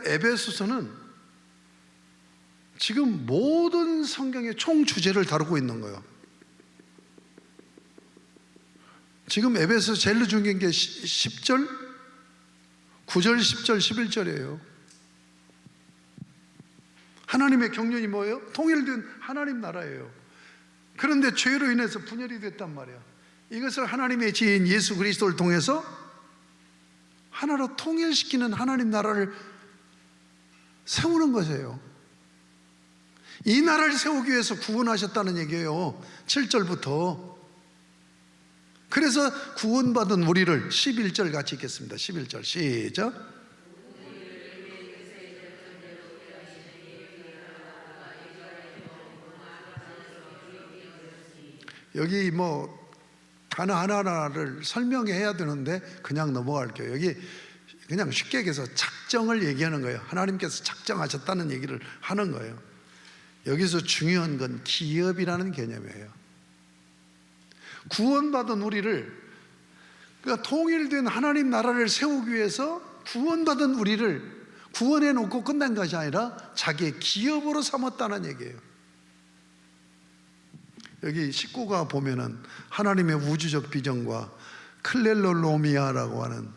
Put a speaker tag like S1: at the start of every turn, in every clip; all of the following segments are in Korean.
S1: 에베소서는 지금 모든 성경의 총 주제를 다루고 있는 거예요. 지금 에베소 제일 중요한 게 10절, 9절, 10절, 11절이에요. 하나님의 경륜이 뭐예요? 통일된 하나님 나라예요. 그런데 죄로 인해서 분열이 됐단 말이야. 이것을 하나님의 지혜인 예수 그리스도를 통해서 하나로 통일시키는 하나님 나라를 세우는 것이에요. 이 나라를 세우기 위해서 구원하셨다는 얘기예요. 7절부터. 그래서 구원받은 우리를 11절 같이 읽겠습니다. 11절 시작. 여기 뭐 단어 하나하나를 설명해야 되는데 그냥 넘어갈게요. 여기 그냥 쉽게 얘기해서 작정을 얘기하는 거예요. 하나님께서 작정하셨다는 얘기를 하는 거예요. 여기서 중요한 건 기업이라는 개념이에요. 구원받은 우리를, 그러니까 통일된 하나님 나라를 세우기 위해서 구원받은 우리를 구원해 놓고 끝난 것이 아니라 자기의 기업으로 삼았다는 얘기예요. 여기 19가 보면은 하나님의 우주적 비전과 클렐로노미아라고 하는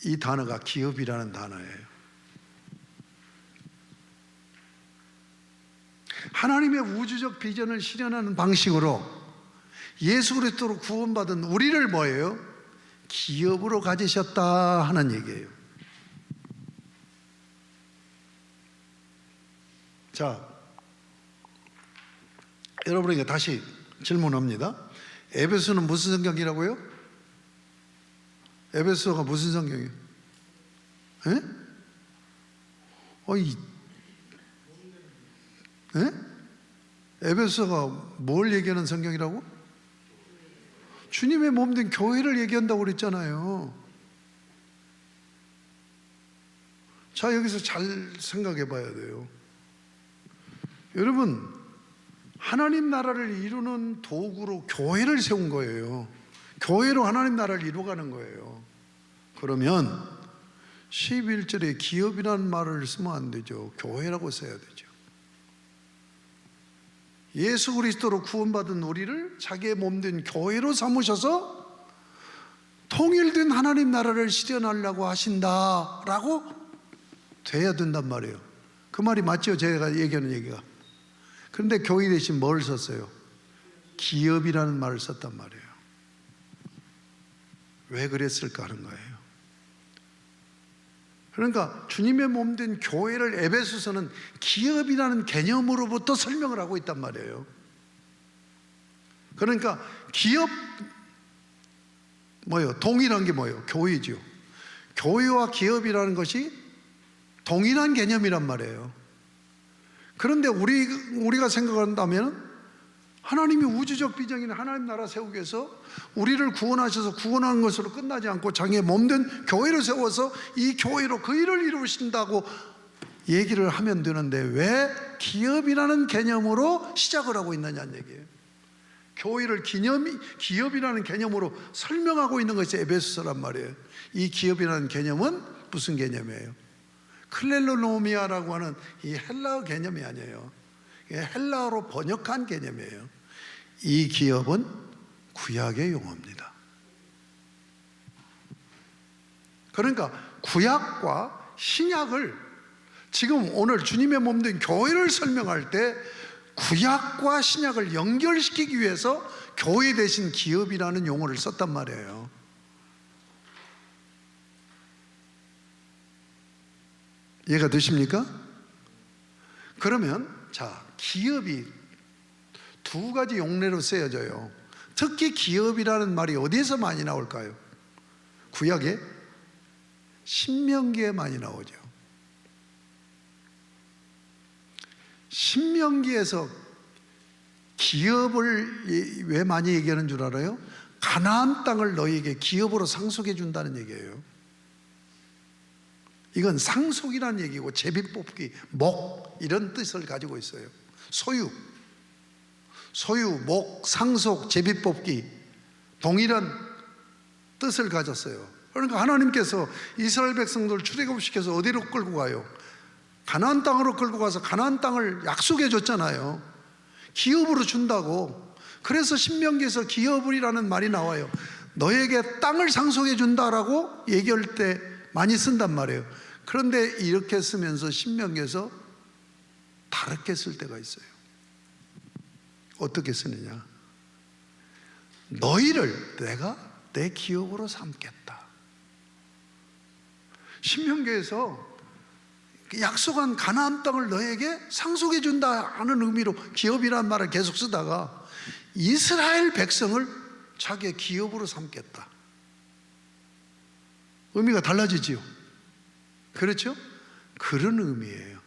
S1: 이 단어가 기업이라는 단어예요. 하나님의 우주적 비전을 실현하는 방식으로 예수 그리스도로 구원받은 우리를 뭐예요? 기업으로 가지셨다 하는 얘기예요. 자, 여러분에게 다시 질문합니다. 에베소는 무슨 성경이라고요? 에베소가 무슨 성경이에요? 에? 에? 에베소가 뭘 얘기하는 성경이라고? 주님의 몸 된 교회를 얘기한다고 그랬잖아요. 자, 여기서 잘 생각해 봐야 돼요. 여러분, 하나님 나라를 이루는 도구로 교회를 세운 거예요. 교회로 하나님 나라를 이루어가는 거예요. 그러면 11절에 기업이라는 말을 쓰면 안 되죠. 교회라고 써야 되죠. 예수 그리스도로 구원받은 우리를 자기의 몸된 교회로 삼으셔서 통일된 하나님 나라를 실현하려고 하신다라고 돼야 된단 말이에요. 그 말이 맞죠? 제가 얘기하는 얘기가. 그런데 교회 대신 뭘 썼어요? 기업이라는 말을 썼단 말이에요. 왜 그랬을까 하는 거예요. 그러니까 주님의 몸된 교회를 에베소서는 기업이라는 개념으로부터 설명을 하고 있단 말이에요. 그러니까 기업 뭐예요? 동일한 게 뭐예요? 교회죠. 교회와 기업이라는 것이 동일한 개념이란 말이에요. 그런데 우리가 생각한다면 하나님이 우주적 비전인 하나님 나라 세우기 위해서 우리를 구원하셔서 구원하는 것으로 끝나지 않고 자기의 몸된 교회를 세워서 이 교회로 그 일을 이루신다고 얘기를 하면 되는데 왜 기업이라는 개념으로 시작을 하고 있느냐는 얘기예요. 교회를 기업이라는 개념으로 설명하고 있는 것이 에베소서란 말이에요. 이 기업이라는 개념은 무슨 개념이에요? 클렐로노미아라고 하는 이 헬라어 개념이 아니에요. 헬라어로 번역한 개념이에요. 이 기업은 구약의 용어입니다. 그러니까 구약과 신약을 지금 오늘 주님의 몸된 교회를 설명할 때 구약과 신약을 연결시키기 위해서 교회 대신 기업이라는 용어를 썼단 말이에요. 이해가 되십니까? 그러면 자, 기업이 두 가지 용례로 쓰여져요. 특히 기업이라는 말이 어디에서 많이 나올까요? 구약에 신명기에 많이 나오죠. 신명기에서 기업을 왜 많이 얘기하는 줄 알아요? 가나안 땅을 너희에게 기업으로 상속해 준다는 얘기예요. 이건 상속이라는 얘기고 제비뽑기, 목 이런 뜻을 가지고 있어요. 소유, 목, 상속, 제비뽑기 동일한 뜻을 가졌어요. 그러니까 하나님께서 이스라엘 백성들을 출애굽시켜서 어디로 끌고 가요? 가나안 땅으로 끌고 가서 가나안 땅을 약속해 줬잖아요. 기업으로 준다고. 그래서 신명기에서 기업이라는 말이 나와요. 너에게 땅을 상속해 준다라고 얘기할 때 많이 쓴단 말이에요. 그런데 이렇게 쓰면서 신명기에서 다르게 쓸 때가 있어요. 어떻게 쓰느냐? 너희를 내가 내 기업으로 삼겠다. 신명기에서 약속한 가나안 땅을 너에게 상속해 준다 하는 의미로 기업이라는 말을 계속 쓰다가 이스라엘 백성을 자기의 기업으로 삼겠다. 의미가 달라지지요. 그렇죠? 그런 의미예요.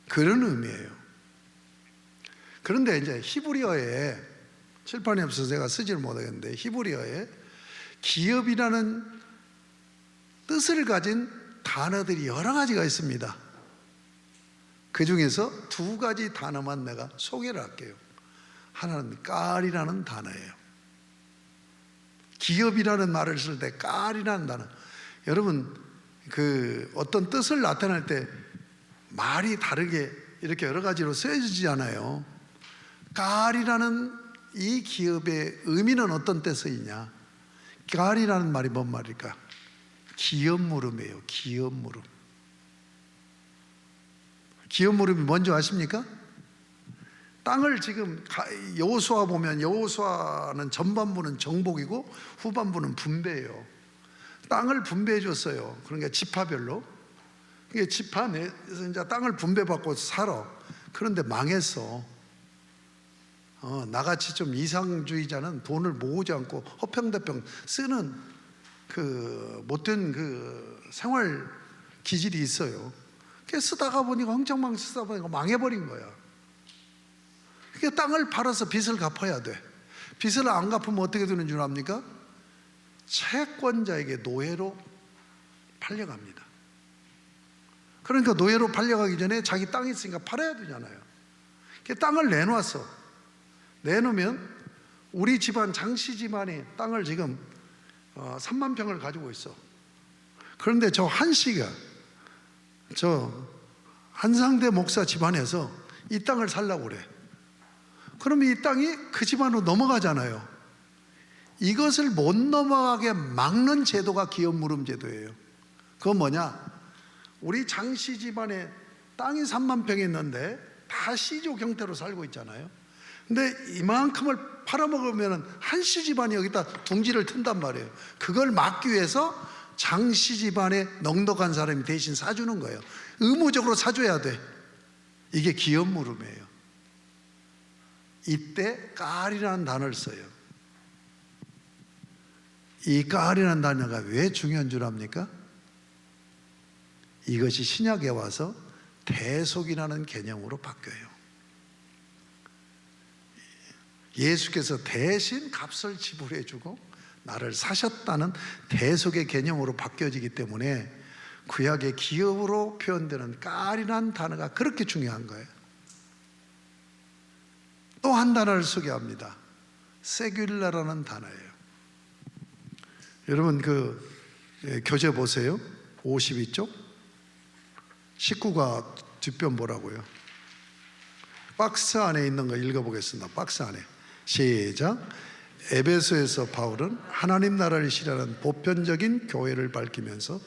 S1: 그런 의미예요. 그런데 이제 히브리어에, 칠판이 없어서 제가 쓰지를 못하겠는데, 히브리어에 기업이라는 뜻을 가진 단어들이 여러 가지가 있습니다. 그 중에서 두 가지 단어만 내가 소개를 할게요. 하나는 깔이라는 단어예요. 기업이라는 말을 쓸 때 깔이라는 단어, 여러분 그 어떤 뜻을 나타낼 때 말이 다르게 이렇게 여러 가지로 쓰여지지 않아요. 깔이라는 이 기업의 의미는 어떤 때 쓰이냐? 깔이라는 말이 뭔 말일까? 기업 물음이에요. 기업 물음. 기업 물음이 뭔지 아십니까? 땅을 지금 여호수아 보면 여호수아는 전반부는 정복이고 후반부는 분배예요. 땅을 분배해 줬어요. 그러니까 지파별로. 이게 지파 내에서 이제 땅을 분배받고 살아. 그런데 망했어. 나같이 좀 이상주의자는 돈을 모으지 않고 허평대평 쓰는 그 못된 그 생활 기질이 있어요. 그래서 쓰다가 보니까 흥청망청 쓰다 보니까 망해버린 거야. 그러니까 땅을 팔아서 빚을 갚아야 돼. 빚을 안 갚으면 어떻게 되는 줄 압니까? 채권자에게 노예로 팔려갑니다. 그러니까 노예로 팔려가기 전에 자기 땅이 있으니까 팔아야 되잖아요. 땅을 내놓았어. 내놓으면 우리 집안 장씨 집안이 땅을 지금 3만 평을 가지고 있어. 그런데 저 한 씨가 저 한상대 목사 집안에서 이 땅을 살라고 그래. 그러면 이 땅이 그 집안으로 넘어가잖아요. 이것을 못 넘어가게 막는 제도가 기업 물음 제도예요. 그건 뭐냐? 우리 장씨 집안에 땅이 3만 평이 있는데 다 시조 형태로 살고 있잖아요. 근데 이만큼을 팔아먹으면 한씨 집안이 여기다 둥지를 튼단 말이에요. 그걸 막기 위해서 장씨 집안에 넉넉한 사람이 대신 사주는 거예요. 의무적으로 사줘야 돼. 이게 기업 물음이에요. 이때 깔이라는 단어를 써요. 이 깔이라는 단어가 왜 중요한 줄 압니까? 이것이 신약에 와서 대속이라는 개념으로 바뀌어요. 예수께서 대신 값을 지불해 주고 나를 사셨다는 대속의 개념으로 바뀌어지기 때문에 구약의 기업으로 표현되는 깔이라는 단어가 그렇게 중요한 거예요. 또 한 단어를 소개합니다. 세귤라라는 단어예요. 여러분 그 교재 보세요. 52쪽 19가 뒷변 보라고요. 박스 안에 있는 거 읽어보겠습니다. 박스 안에 시작. 에베소에서 바울은 하나님 나라를 실현하는 보편적인 교회를 밝히면서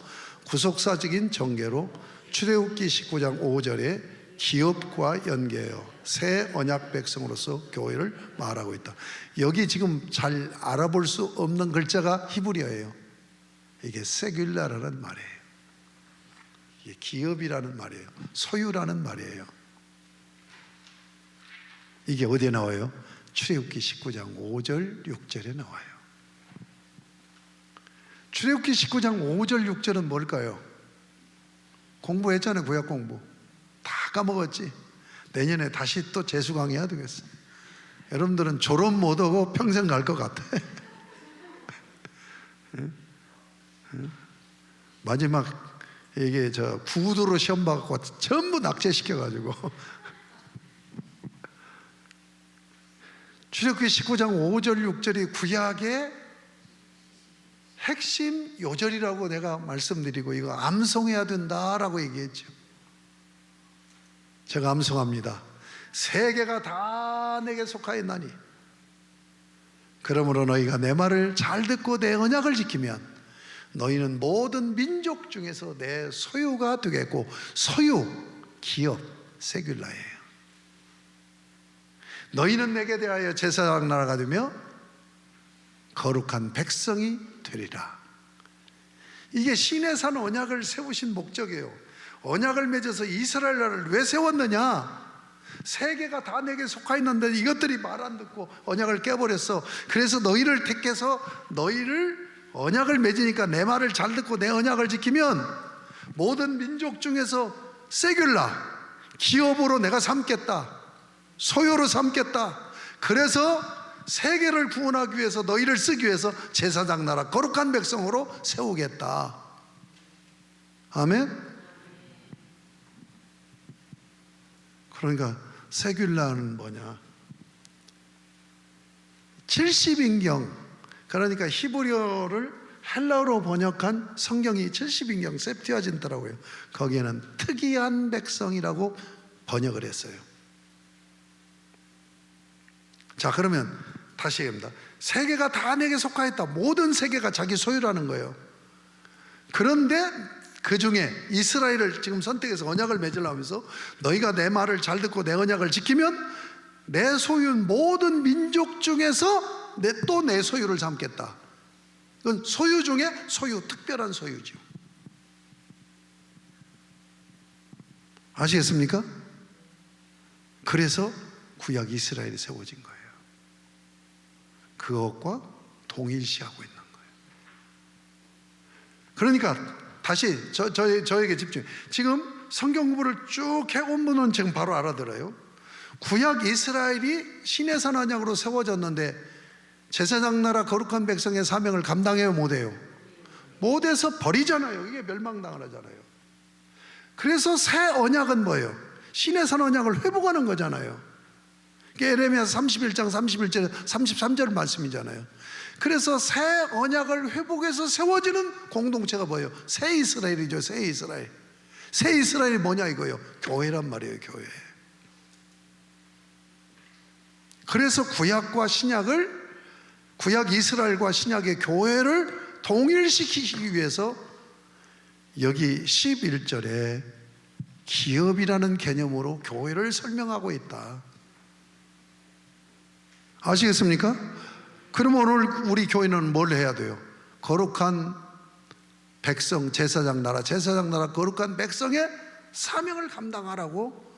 S1: 구속사적인 전개로 출애굽기 19장 5절에 기업과 연계하여 새 언약 백성으로서 교회를 말하고 있다. 여기 지금 잘 알아볼 수 없는 글자가 히브리어예요. 이게 세귤라라는 말이에요. 이게 기업이라는 말이에요. 소유라는 말이에요. 이게 어디에 나와요? 출애굽기 19장 5절 6절에 나와요. 출애굽기 19장 5절 6절은 뭘까요? 공부했잖아요. 구약 공부 다 까먹었지. 내년에 다시 또 재수 강의해야 되겠어. 여러분들은 졸업 못하고 평생 갈 것 같아. 마지막 이게 저 구두로 시험 받고 전부 낙제시켜가지고 출애굽기 19장 5절 6절이 구약의 핵심 요절이라고 내가 말씀드리고 이거 암송해야 된다라고 얘기했죠. 제가 암송합니다. 세계가 다 내게 속하였나니 그러므로 너희가 내 말을 잘 듣고 내 언약을 지키면 너희는 모든 민족 중에서 내 소유가 되겠고, 소유, 기업, 세귤라예요. 너희는 내게 대하여 제사장 나라가 되며 거룩한 백성이 되리라. 이게 시내산 언약을 세우신 목적이에요. 언약을 맺어서 이스라엘 나라를 왜 세웠느냐? 세계가 다 내게 속하 있는데 이것들이 말 안 듣고 언약을 깨버렸어. 그래서 너희를 택해서 너희를 언약을 맺으니까 내 말을 잘 듣고 내 언약을 지키면 모든 민족 중에서 세귤라, 기업으로 내가 삼겠다, 소유로 삼겠다. 그래서 세계를 구원하기 위해서 너희를 쓰기 위해서 제사장 나라, 거룩한 백성으로 세우겠다. 아멘. 그러니까 세귤라는 뭐냐? 70인경, 그러니까 히브리어를 헬라어로 번역한 성경이 70인경 셉티아진트라고요. 거기에는 특이한 백성이라고 번역을 했어요. 자, 그러면 다시 얘기합니다. 세계가 다 내게 속하였다. 모든 세계가 자기 소유라는 거예요. 그런데 그 중에 이스라엘을 지금 선택해서 언약을 맺으려고 하면서 너희가 내 말을 잘 듣고 내 언약을 지키면 내 소유인 모든 민족 중에서 또 내 소유를 삼겠다. 그건 소유 중에 소유, 특별한 소유죠. 아시겠습니까? 그래서 구약 이스라엘이 세워진 거예요. 그것과 동일시하고 있는 거예요. 그러니까 다시 저에게 집중해. 지금 성경 공부를 쭉 해오면 지금 바로 알아들어요. 구약 이스라엘이 시내산 언약으로 세워졌는데 제사장 나라 거룩한 백성의 사명을 감당해요, 못해요? 못해서 버리잖아요. 이게 멸망당을 하잖아요. 그래서 새 언약은 뭐예요? 시내산 언약을 회복하는 거잖아요. 예레미야 31장 31절 33절 말씀이잖아요. 그래서 새 언약을 회복해서 세워지는 공동체가 뭐예요? 새 이스라엘이죠. 새 이스라엘. 새 이스라엘이 뭐냐 이거예요? 교회란 말이에요. 교회. 그래서 구약과 신약을, 구약 이스라엘과 신약의 교회를 동일시키기 위해서 여기 11절에 기업이라는 개념으로 교회를 설명하고 있다. 아시겠습니까? 그럼 오늘 우리 교회는 뭘 해야 돼요? 거룩한 백성, 제사장 나라 거룩한 백성의 사명을 감당하라고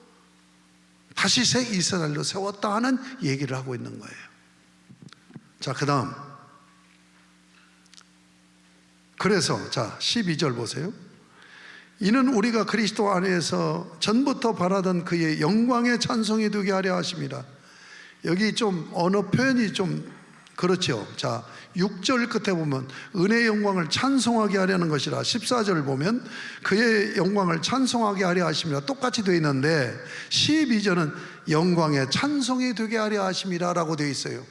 S1: 다시 새 이스라엘로 세웠다 하는 얘기를 하고 있는 거예요. 자, 그 다음, 그래서 자 12절 보세요. 이는 우리가 그리스도 안에서 전부터 바라던 그의 영광의 찬송이 되게 하려 하심이라. 여기 좀 언어 표현이 좀 그렇죠. 자, 6절 끝에 보면 은혜의 영광을 찬송하게 하려는 것이라. 14절 보면 그의 영광을 찬송하게 하려 하심이라. 똑같이 되어 있는데 12절은 영광의 찬송이 되게 하려 하심이라 라고 되어 있어요.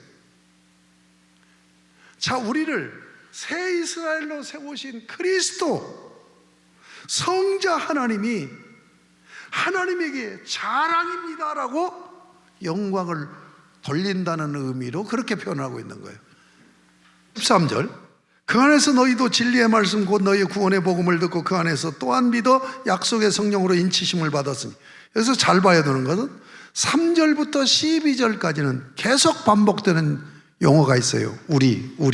S1: 자, 우리를 새 이스라엘로 세우신 그리스도 성자 하나님이 하나님에게 자랑입니다 라고 영광을 돌린다는 의미로 그렇게 표현하고 있는 거예요. 13절, 그 안에서 너희도 진리의 말씀 곧 너희의 구원의 복음을 듣고 그 안에서 또한 믿어 약속의 성령으로 인치심을 받았으니. 여기서 잘 봐야 되는 것은 3절부터 12절까지는 계속 반복되는 용어가 있어요. 우리.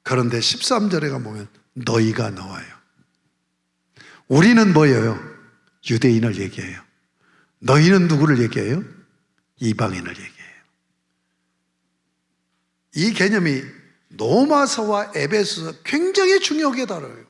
S1: 그런데 13절에 가보면 너희가 나와요. 우리는 뭐예요? 유대인을 얘기해요. 너희는 누구를 얘기해요? 이방인을 얘기해요. 이 개념이 로마서와 에베소서 굉장히 중요하게 다뤄요.